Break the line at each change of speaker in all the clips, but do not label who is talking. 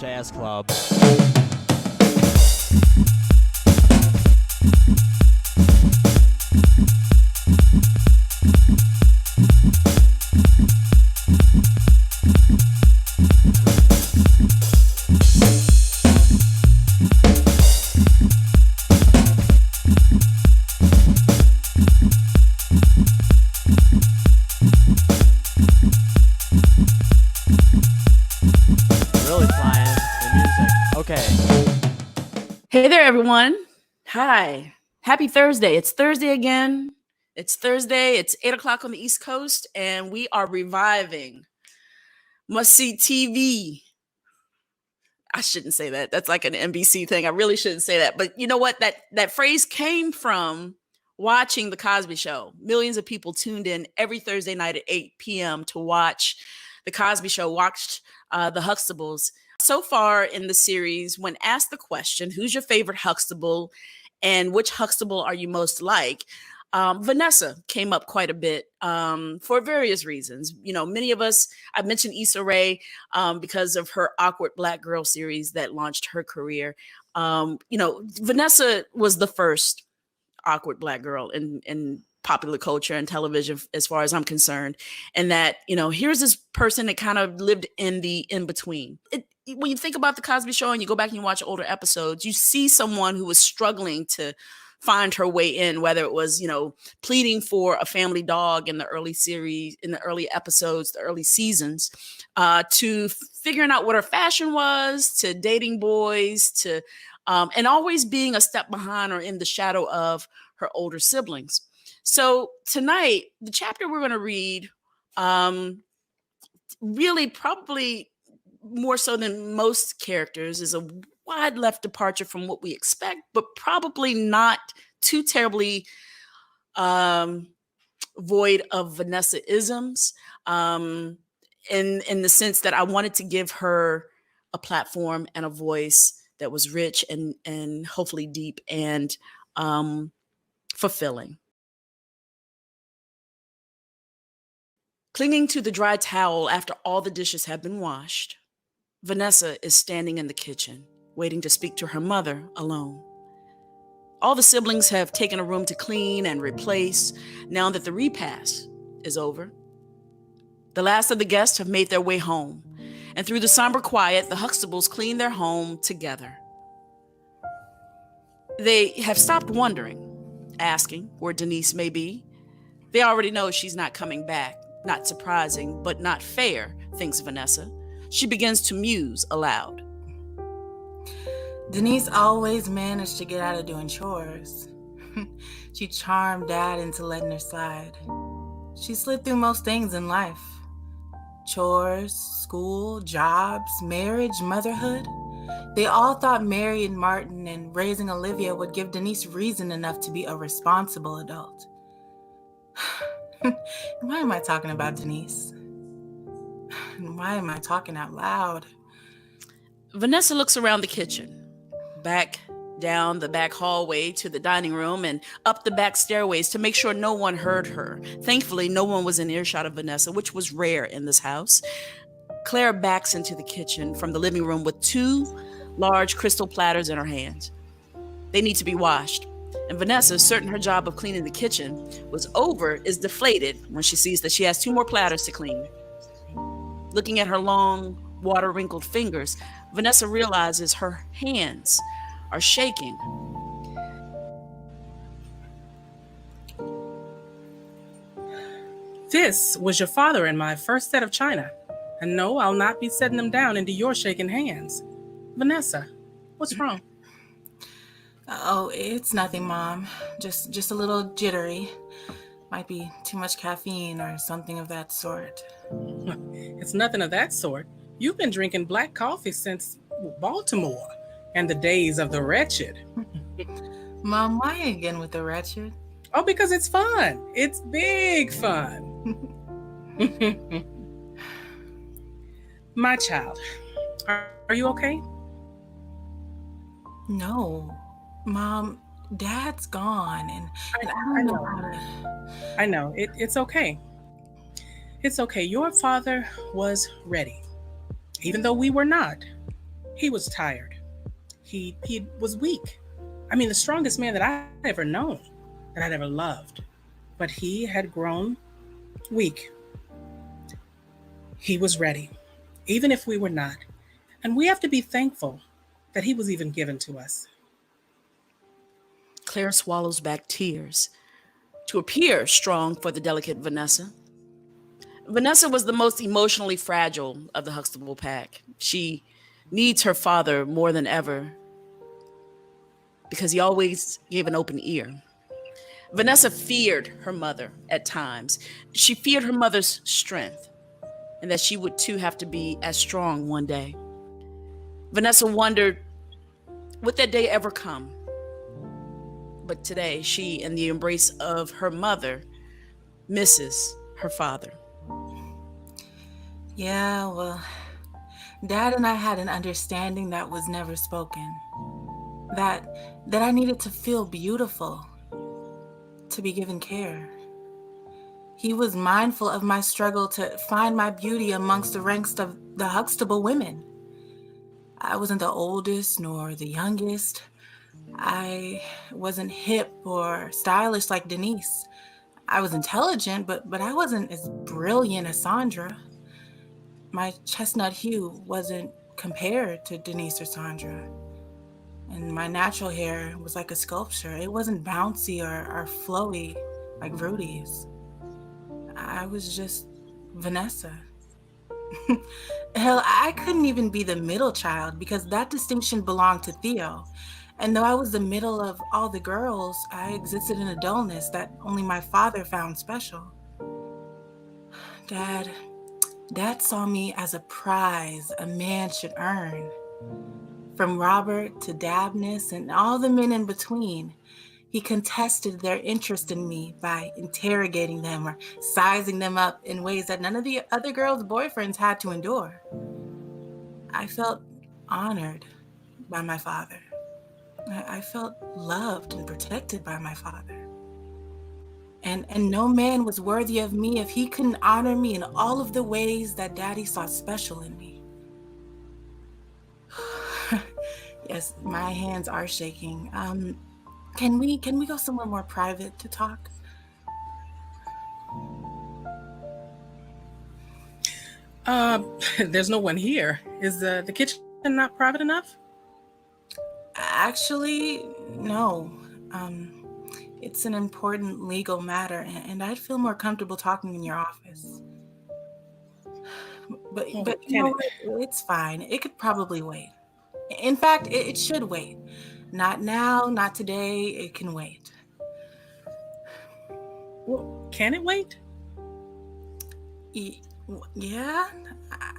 Jazz Club.
Hey there, everyone. Hi. Happy Thursday. It's Thursday again. It's Thursday. It's 8 o'clock on the East Coast, and we are reviving must-see TV. I shouldn't say that. That's like an NBC thing. I really shouldn't say that. But you know what? That phrase came from watching The Cosby Show. Millions of people tuned in every Thursday night at 8 p.m. to watch The Cosby Show, watched the Huxtables. So far in the series, when asked the question, who's your favorite Huxtable and which Huxtable are you most like? Vanessa came up quite a bit for various reasons. You know, many of us, I mentioned Issa Rae because of her Awkward Black Girl series that launched her career. You know, Vanessa was the first awkward Black girl in popular culture and television, as far as I'm concerned. And that, you know, here's this person that kind of lived in the in-between. When you think about The Cosby Show and you go back and you watch older episodes, you see someone who was struggling to find her way in, whether it was, you know, pleading for a family dog in the early series, in the early episodes, the early seasons, to figuring out what her fashion was, to dating boys, to and always being a step behind or in the shadow of her older siblings. So tonight, the chapter we're going to read, really probably more so than most characters, is a wide left departure from what we expect, but probably not too terribly void of Vanessa-isms, in the sense that I wanted to give her a platform and a voice that was rich and hopefully deep and fulfilling. Clinging to the dry towel after all the dishes have been washed, Vanessa is standing in the kitchen, waiting to speak to her mother alone. All the siblings have taken a room to clean and replace now that the repast is over. The last of the guests have made their way home, and through the somber quiet, the Huxtables clean their home together. They have stopped wondering, asking where Denise may be. They already know she's not coming back. Not surprising, but not fair, thinks Vanessa. She begins to muse aloud.
Denise always managed to get out of doing chores. She charmed Dad into letting her slide. She slid through most things in life. Chores, school, jobs, marriage, motherhood. They all thought marrying Martin and raising Olivia would give Denise reason enough to be a responsible adult. Why am I talking about Denise? Why am I talking out loud?
Vanessa looks around the kitchen, back down the back hallway to the dining room and up the back stairways to make sure no one heard her. Thankfully, no one was in earshot of Vanessa, which was rare in this house. Clair backs into the kitchen from the living room with 2 large crystal platters in her hands. They need to be washed. And Vanessa, certain her job of cleaning the kitchen was over, is deflated when she sees that she has 2 more platters to clean. Looking at her long, water-wrinkled fingers, Vanessa realizes her hands are shaking.
This was your father and my first set of china. And no, I'll not be setting them down into your shaking hands. Vanessa, what's wrong?
Oh, it's nothing, Mom. Just a little jittery. Might be too much caffeine or something of that sort.
It's nothing of that sort. You've been drinking black coffee since Baltimore and the days of the wretched.
Mom, why again with the wretched?
Oh, because it's fun. It's big fun. My child, are you okay?
No. Mom, Dad's gone, and I don't know how to...
I know. It's okay. It's okay. Your father was ready, even though we were not. He was tired. He was weak. I mean, the strongest man that I'd ever known, that I'd ever loved. But he had grown weak. He was ready, even if we were not. And we have to be thankful that he was even given to us.
Claire swallows back tears to appear strong for the delicate Vanessa. Vanessa was the most emotionally fragile of the Huxtable pack. She needs her father more than ever because he always gave an open ear. Vanessa feared her mother at times. She feared her mother's strength and that she would too have to be as strong one day. Vanessa wondered, would that day ever come? But today, she, in the embrace of her mother, misses her father.
Yeah, well, Dad and I had an understanding that was never spoken. That I needed to feel beautiful, to be given care. He was mindful of my struggle to find my beauty amongst the ranks of the Huxtable women. I wasn't the oldest nor the youngest. I wasn't hip or stylish like Denise. I was intelligent, but I wasn't as brilliant as Sandra. My chestnut hue wasn't compared to Denise or Sandra. And my natural hair was like a sculpture. It wasn't bouncy or flowy like Rudy's. I was just Vanessa. Hell, I couldn't even be the middle child because that distinction belonged to Theo. And though I was the middle of all the girls, I existed in a dullness that only my father found special. Dad saw me as a prize a man should earn. From Robert to Dabness and all the men in between, he contested their interest in me by interrogating them or sizing them up in ways that none of the other girls' boyfriends had to endure. I felt honored by my father. I felt loved and protected by my father. And no man was worthy of me if he couldn't honor me in all of the ways that Daddy saw special in me. Yes, my hands are shaking. Can we go somewhere more private to talk?
There's no one here. Is the kitchen not private enough?
Actually, no. It's an important legal matter, and I'd feel more comfortable talking in your office. But you know what? It's fine. It could probably wait. In fact, it should wait. Not now, not today. It can wait.
Well, can it wait?
Yeah,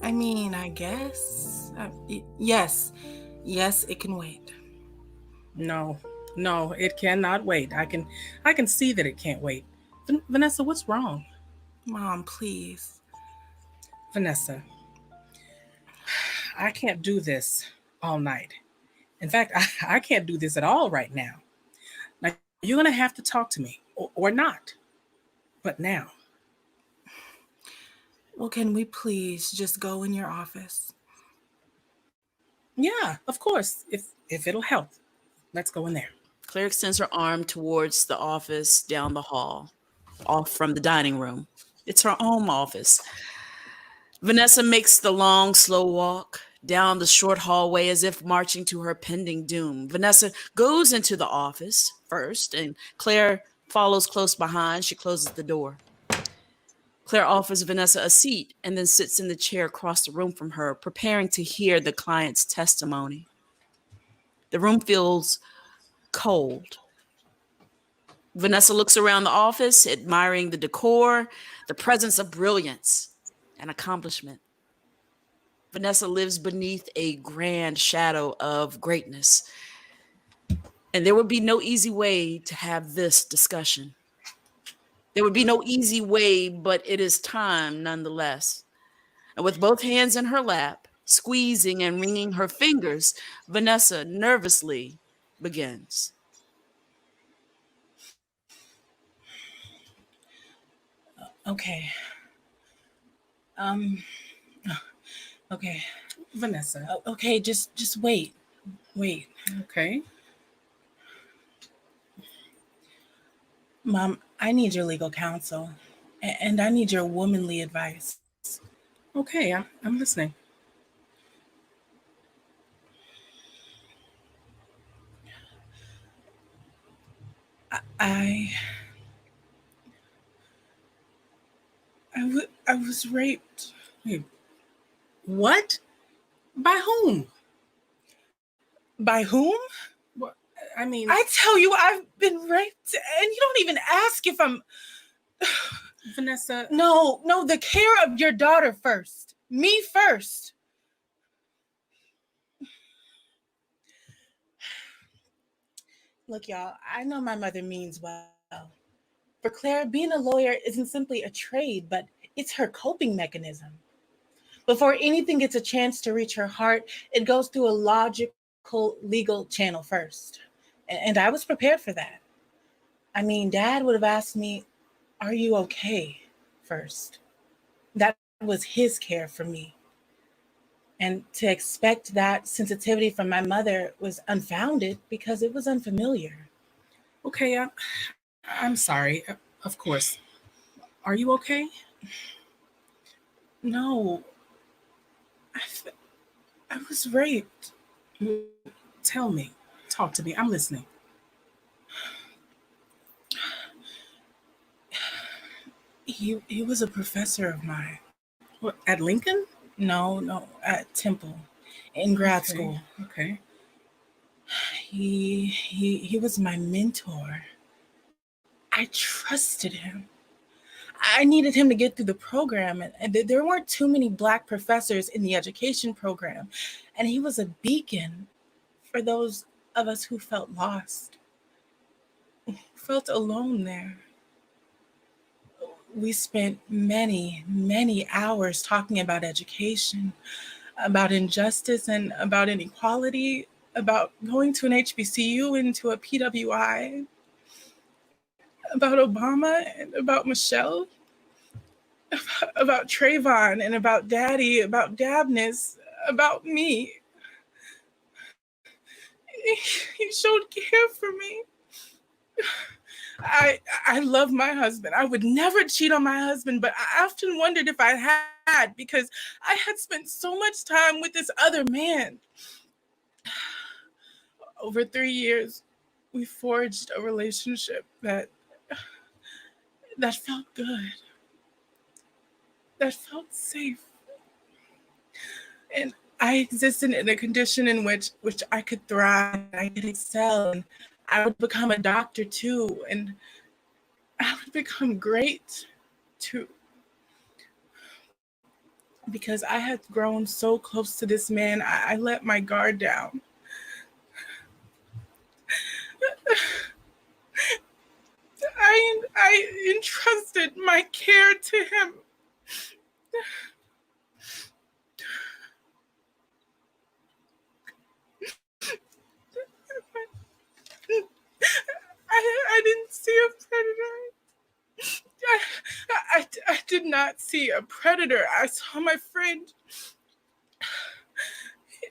I mean, I guess. Yes, it can wait.
No, it cannot wait. I can see that it can't wait. Vanessa, what's wrong?
Mom, please.
Vanessa, I can't do this all night. In fact, I can't do this at all right now. Now, you're going to have to talk to me, or not. But now.
Well, can we please just go in your office?
Yeah, of course, if it'll help. Let's go in there.
Claire extends her arm towards the office down the hall, off from the dining room. It's her own office. Vanessa makes the long, slow walk down the short hallway as if marching to her pending doom. Vanessa goes into the office first, and Claire follows close behind. She closes the door. Claire offers Vanessa a seat and then sits in the chair across the room from her, preparing to hear the client's testimony. The room feels cold. Vanessa looks around the office, admiring the decor, the presence of brilliance and accomplishment. Vanessa lives beneath a grand shadow of greatness. And there would be no easy way to have this discussion. There would be no easy way, but it is time nonetheless. And with both hands in her lap, squeezing and wringing her fingers, Vanessa nervously begins.
Okay. Okay.
Vanessa.
Okay, just wait. Wait.
Okay.
Mom, I need your legal counsel. And I need your womanly advice.
Okay, I'm listening.
I was raped.
Wait, what? By whom?
By whom?
What? I mean,
I tell you, I've been raped, and you don't even ask if I'm...
Vanessa.
No, the care of your daughter first. Me first. Look, y'all, I know my mother means well. For Claire, being a lawyer isn't simply a trade, but it's her coping mechanism. Before anything gets a chance to reach her heart, it goes through a logical legal channel first. And I was prepared for that. I mean, Dad would have asked me, "Are you okay?" first. That was his care for me. And to expect that sensitivity from my mother was unfounded because it was unfamiliar.
Okay, I'm sorry. Of course. Are you okay?
No, I was raped.
Tell me. Talk to me. I'm listening.
He was a professor of mine.
What, at Lincoln?
No, at Temple, in grad school.
Okay.
He was my mentor. I trusted him. I needed him to get through the program, and there weren't too many Black professors in the education program, and he was a beacon for those of us who felt lost, felt alone there. We spent many, many hours talking about education, about injustice and about inequality, about going to an HBCU and to a PWI, about Obama and about Michelle, about Trayvon and about Daddy, about Dabness, about me. He showed care for me. I love my husband. I would never cheat on my husband, but I often wondered if I had, because I had spent so much time with this other man. Over 3 years, we forged a relationship that felt good, that felt safe. And I existed in a condition in which I could thrive, I could excel, and I would become a doctor too, and I would become great too. Because I had grown so close to this man, I let my guard down. I entrusted my care to him. I didn't see a predator. I did not see a predator. I saw my friend.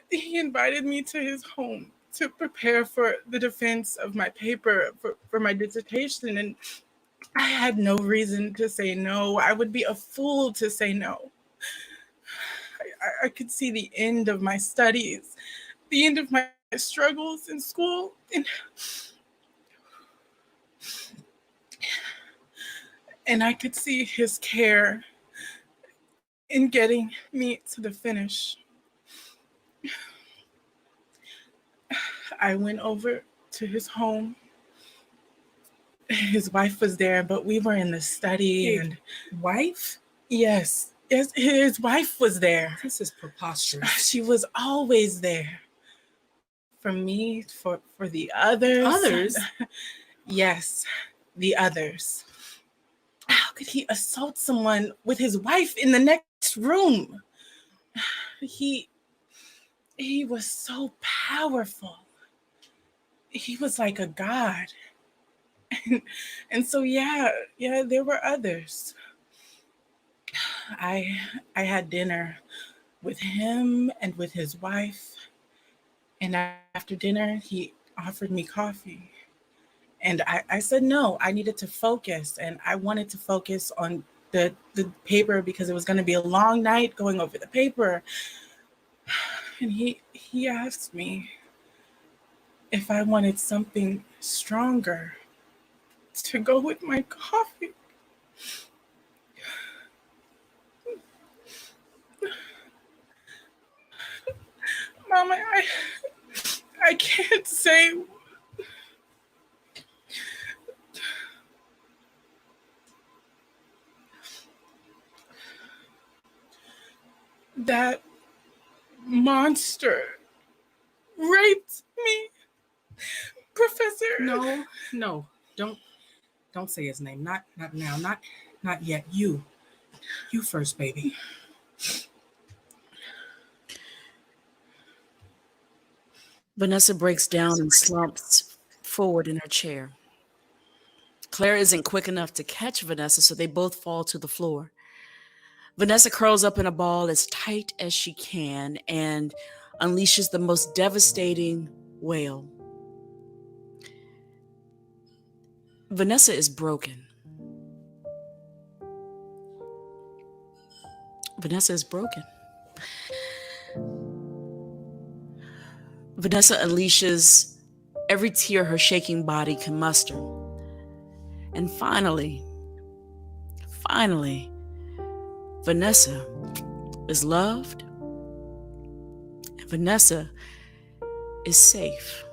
He invited me to his home to prepare for the defense of my paper for my dissertation, and I had no reason to say no. I would be a fool to say no. I could see the end of my studies, the end of my struggles in school, and I could see his care in getting me to the finish. I went over to his home. His wife was there, but we were in the study.
And wife?
Yes, his wife was there.
This is preposterous.
She was always there. For me, for the others.
Others?
Yes, the others. How could he assault someone with his wife in the next room? He was so powerful. He was like a god. And so, yeah, there were others. I had dinner
with him and with his wife. And after dinner, he offered me coffee. And I said no, I needed to focus. And I wanted to focus on the paper because it was going to be a long night going over the paper. And he asked me if I wanted something stronger to go with my coffee. Mama, I can't say that monster raped me, Professor. No, don't say his name. Not now. Not yet. You first, baby.
Vanessa breaks down and slumps forward in her chair. Claire isn't quick enough to catch Vanessa, so they both fall to the floor. Vanessa curls up in a ball as tight as she can and unleashes the most devastating wail. Vanessa is broken. Vanessa is broken. Vanessa unleashes every tear her shaking body can muster. And finally, Vanessa is loved, and Vanessa is safe.